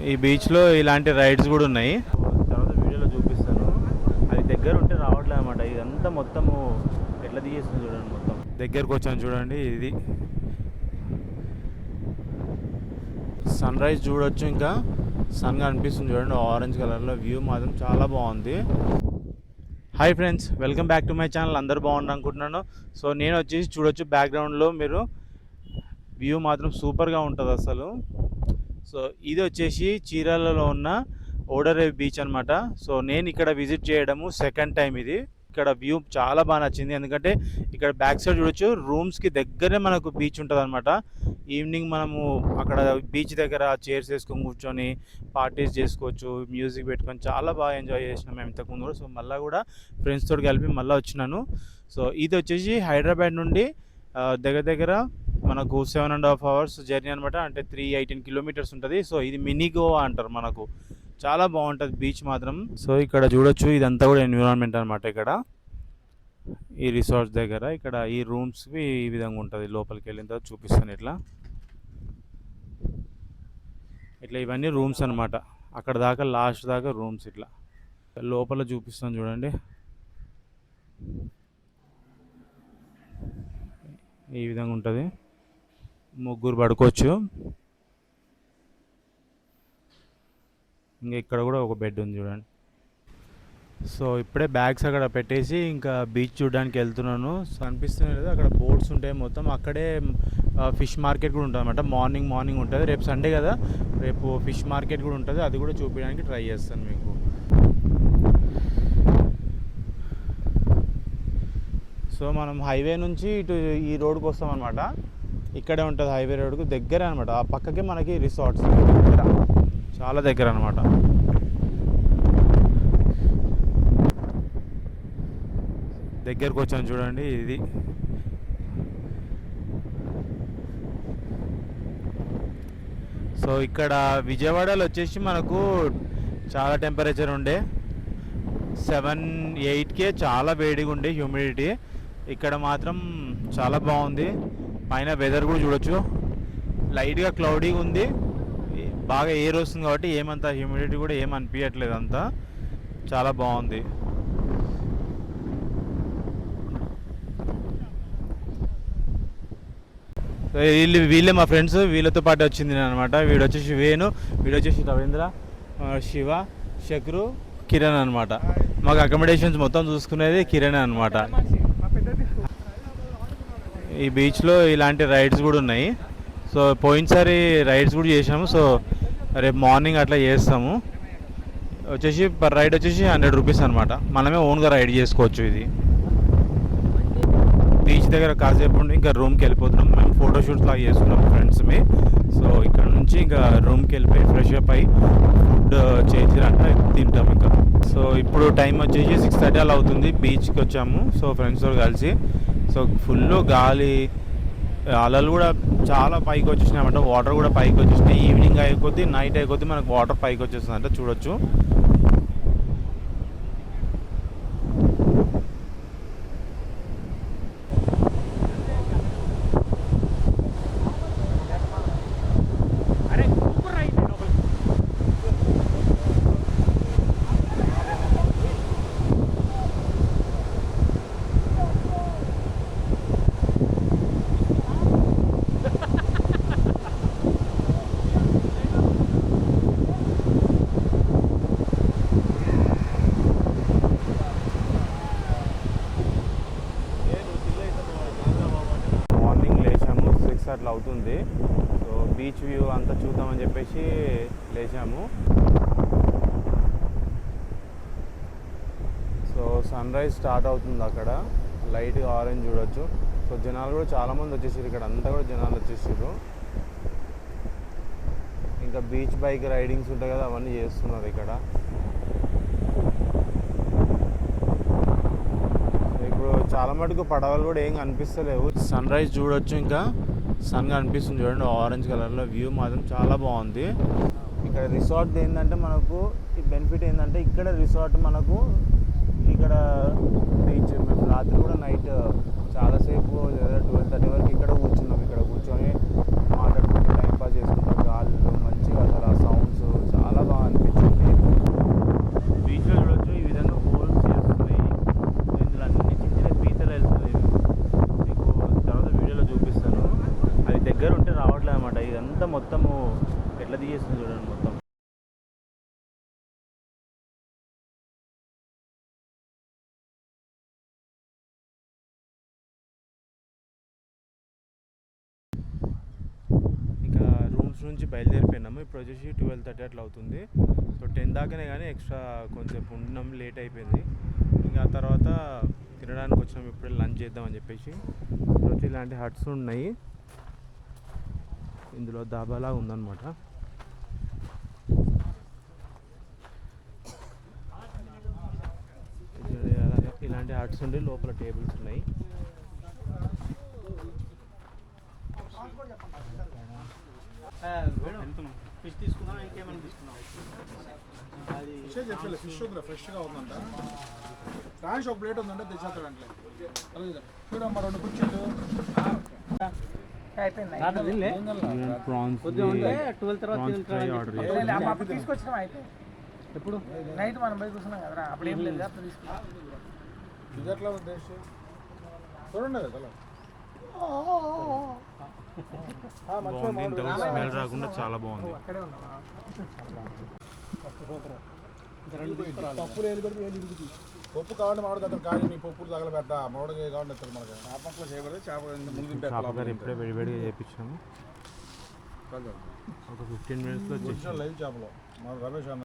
ఈ బీచ్లో ఇలాంటి రైడ్స్ కూడా ఉన్నాయి, తర్వాత వీడియోలో చూపిస్తాను. అది దగ్గర ఉంటే రావట్లేదు అనమాట. ఇదంతా మొత్తము ఎట్లా తీసేస్తుంది చూడండి. మొత్తం దగ్గరకు వచ్చాను చూడండి. ఇది సన్ రైజ్ చూడొచ్చు, ఇంకా సన్ కనిపిస్తుంది చూడండి ఆరెంజ్ కలర్లో. వ్యూ మాత్రం చాలా బాగుంది. Hi friends, welcome back to my channel. అందరూ బాగుంటారు అనుకుంటున్నాను. సో నేను వచ్చేసి చూడొచ్చు బ్యాక్గ్రౌండ్లో మీరు వ్యూ మాత్రం సూపర్గా ఉంటుంది అసలు. సో ఇది వచ్చేసి చీరాలలో ఉన్న ఓడరేవు బీచ్ అనమాట. సో నేను ఇక్కడ విజిట్ చేయడము సెకండ్ టైం. ఇది ఇక్కడ వ్యూ చాలా బాగా నచ్చింది, ఎందుకంటే ఇక్కడ బ్యాక్ సైడ్ చూడొచ్చు రూమ్స్కి దగ్గరే మనకు బీచ్ ఉంటుంది అనమాట. ఈవినింగ్ మనము అక్కడ బీచ్ దగ్గర చైర్స్ వేసుకొని కూర్చొని పార్టీస్ చేసుకోవచ్చు, మ్యూజిక్ పెట్టుకొని చాలా బాగా ఎంజాయ్ చేసినాం మేము ఇంతకుముందు కూడా. సో మళ్ళీ కూడా ఫ్రెండ్స్ తోటి కలిపి మళ్ళీ వచ్చినాను. సో ఇది వచ్చేసి హైదరాబాద్ నుండి దగ్గర దగ్గర మనకు 7.5 hours జర్నీ అనమాట. అంటే 318 kilometers ఉంటుంది. సో ఇది మినీ గోవా అంటారు మనకు. చాలా బాగుంటుంది బీచ్ మాత్రం. సో ఇక్కడ చూడొచ్చు ఇదంతా కూడా ఎన్విరాన్మెంట్ అనమాట. ఇక్కడ ఈ రిసార్ట్స్ దగ్గర ఇక్కడ ఈ రూమ్స్వి ఈ విధంగా ఉంటుంది. లోపలికి వెళ్ళిన తర్వాత చూపిస్తాను. ఇట్లా ఇవన్నీ రూమ్స్ అనమాట. అక్కడ దాకా లాస్ట్ దాకా రూమ్స్. ఇట్లా లోపల చూపిస్తాను చూడండి. ఈ విధంగా ఉంటుంది. ముగ్గురు పడుకోవచ్చు. ఇంకా ఇక్కడ కూడా ఒక బెడ్ ఉంది చూడండి. సో ఇప్పుడే బ్యాగ్స్ అక్కడ పెట్టేసి ఇంకా బీచ్ చూడడానికి వెళ్తున్నాను. సో అనిపిస్తుంది కదా, అక్కడ బోట్స్ ఉంటాయి మొత్తం. అక్కడే ఫిష్ మార్కెట్ కూడా ఉంటుంది అనమాట. మార్నింగ్ ఉంటుంది. రేపు సండే కదా, రేపు ఫిష్ మార్కెట్ కూడా ఉంటుంది. అది కూడా చూపించడానికి ట్రై చేస్తాను మీకు. సో మనం హైవే నుంచి ఇటు ఈ రోడ్కి వస్తాం అనమాట. ఇక్కడే ఉంటుంది హైవే రోడ్కు దగ్గర అనమాట. ఆ పక్కకే మనకి రిసార్ట్స్ దగ్గర, చాలా దగ్గర అనమాట. దగ్గరకు వచ్చాను చూడండి. ఇది సో ఇక్కడ విజయవాడలో వచ్చేసి మనకు చాలా టెంపరేచర్ ఉండే, 7-8కే చాలా వేడిగా ఉండే హ్యూమిడిటీ. ఇక్కడ మాత్రం చాలా బాగుంది. పైన వెదర్ కూడా చూడొచ్చు, లైట్గా క్లౌడీగా ఉంది. బాగా ఎయిర్ వస్తుంది కాబట్టి ఏమంత హ్యూమిడిటీ కూడా ఏం అనిపించట్లేదు. అంతా చాలా బాగుంది. వీళ్ళే మా ఫ్రెండ్స్, వీళ్ళతో పాటు వచ్చింది నేను అనమాట. వీడు వచ్చేసి వేణు, వీడు వచ్చేసి రవీంద్ర, శివ, శక్రు, కిరణ్ అనమాట. మాకు అకామిడేషన్స్ మొత్తం చూసుకునేది కిరణ్ అనమాట. ఈ బీచ్లో ఇలాంటి రైడ్స్ కూడా ఉన్నాయి. సో పోయినసారి రైడ్స్ కూడా చేసాము. సో రేపు మార్నింగ్ అట్లా చేస్తాము. వచ్చేసి పర్ రైడ్ వచ్చేసి 100 rupees అనమాట. మనమే ఓన్గా రైడ్ చేసుకోవచ్చు. ఇది బీచ్ దగ్గర కాసేపు ఉండి ఇంకా రూమ్కి వెళ్ళిపోతున్నాం. మేము ఫోటోషూట్స్ లాగా చేసుకున్నాం ఫ్రెండ్స్మి. సో ఇక్కడ నుంచి ఇంకా రూమ్కి వెళ్ళిపోయి ఫ్రెష్ అప్ అయ్యి ఫుడ్ చేసినాక తింటాం ఇంకా. సో ఇప్పుడు టైం వచ్చేసి 6:30 అలా అవుతుంది. బీచ్కి వచ్చాము సో ఫ్రెండ్స్తో కలిసి. సో ఫుల్ గాలి, అలలు కూడా చాలా పైకి వచ్చేసినాయి అన్నమాట. వాటర్ కూడా పైకి వచ్చేసినాయి. ఈవినింగ్ అయిపోద్ది, నైట్ అయిపోద్ది, మనకు వాటర్ పైకి వచ్చేస్తుంది అంటే చూడొచ్చు. అట్లా అవుతుంది. సో బీచ్ వ్యూ అంతా చూద్దామని చెప్పేసి లేచాము. సో సన్ రైజ్ స్టార్ట్ అవుతుంది అక్కడ, లైట్గా ఆరెంజ్ చూడొచ్చు. సో జనాలు కూడా చాలామంది వచ్చేసారు. ఇక్కడ అంతా కూడా జనాలు వచ్చేసారు. ఇంకా బీచ్ బైక్ రైడింగ్స్ ఉంటాయి కదా, అవన్నీ చేస్తున్నారు ఇక్కడ. ఇప్పుడు చాలా మటుకు పడవలు కూడా ఏం కనిపిస్తలేవు. సన్ రైజ్ చూడొచ్చు, ఇంకా సన్ కనిపిస్తుంది చూడండి ఆరెంజ్ కలర్లో. వ్యూ మాత్రం చాలా బాగుంది. ఇక్కడ రిసార్ట్ ఏంటంటే మనకు ఈ బెనిఫిట్ ఏంటంటే ఇక్కడ రిసార్ట్ మనకు ఇక్కడ బీచ్ మేము రాత్రి కూడా నైట్ చాలాసేపు అంతా మొత్తము ఎట్లా తీసేస్తుంది చూడండి మొత్తం. ఇంకా రూమ్స్ నుంచి బయలుదేరిపోయినాము. ఇప్పుడు వచ్చేసి 12:30 అట్లా అవుతుంది. సో 10 దాకానే కానీ ఎక్స్ట్రా కొంచెం ఉన్నాం, లేట్ అయిపోయింది. ఇంకా తర్వాత తినడానికి వచ్చినాం, ఇప్పుడే లంచ్ చేద్దామని చెప్పేసి. ఇప్పుడు ఇలాంటి హట్స్ ఉన్నాయి, ఇందులో దాబాలా ఉందన్నమాట. ఇలాంటి హట్స్ ఉండి లోపల టేబుల్స్ ఉన్నాయి. ఫిష్ తీసుకున్నా, ఇంకేమైనా తీసుకున్నాం? ఫిష్ చెప్పలే, ఫిష్ ఉందిరా, ఫ్రెష్గా ఉందంట. ఫ్రాన్స్ ఒక ప్లేట్ ఉందంటే తెచ్చేస్తాడు అంటే చూడమ్మా, 2 కుర్చీలు తీసుకొచ్చినాం. అయితే ఎప్పుడు నైట్ మనం పోయి కూర్చున్నాం కదా, అప్పుడు ఏం లేదు, అప్పుడు తీసుకున్నాం. ఇది ఎట్లా ఉంది టేస్ట్ చూడండి కదా. స్మెల్ రాకుండా చాలా బాగుంది. అక్కడే ఉన్నావా? పప్పులు ఏది పెడితే ఏది ఇరుగుతుంది. పప్పు కావాలంటే మామిడి అతను కానీ నీ పప్పులు తగలబెడతా మామిడికాయ కావాలంటే ఇస్తారు మనకి. చేపలు చేయబడి చేప ముందు చేపగారు ఇప్పుడే వేడివేడిగా చేయించాము. ఒక 15 minutes లైవ్ చేపలు మన రమేష్ అన్న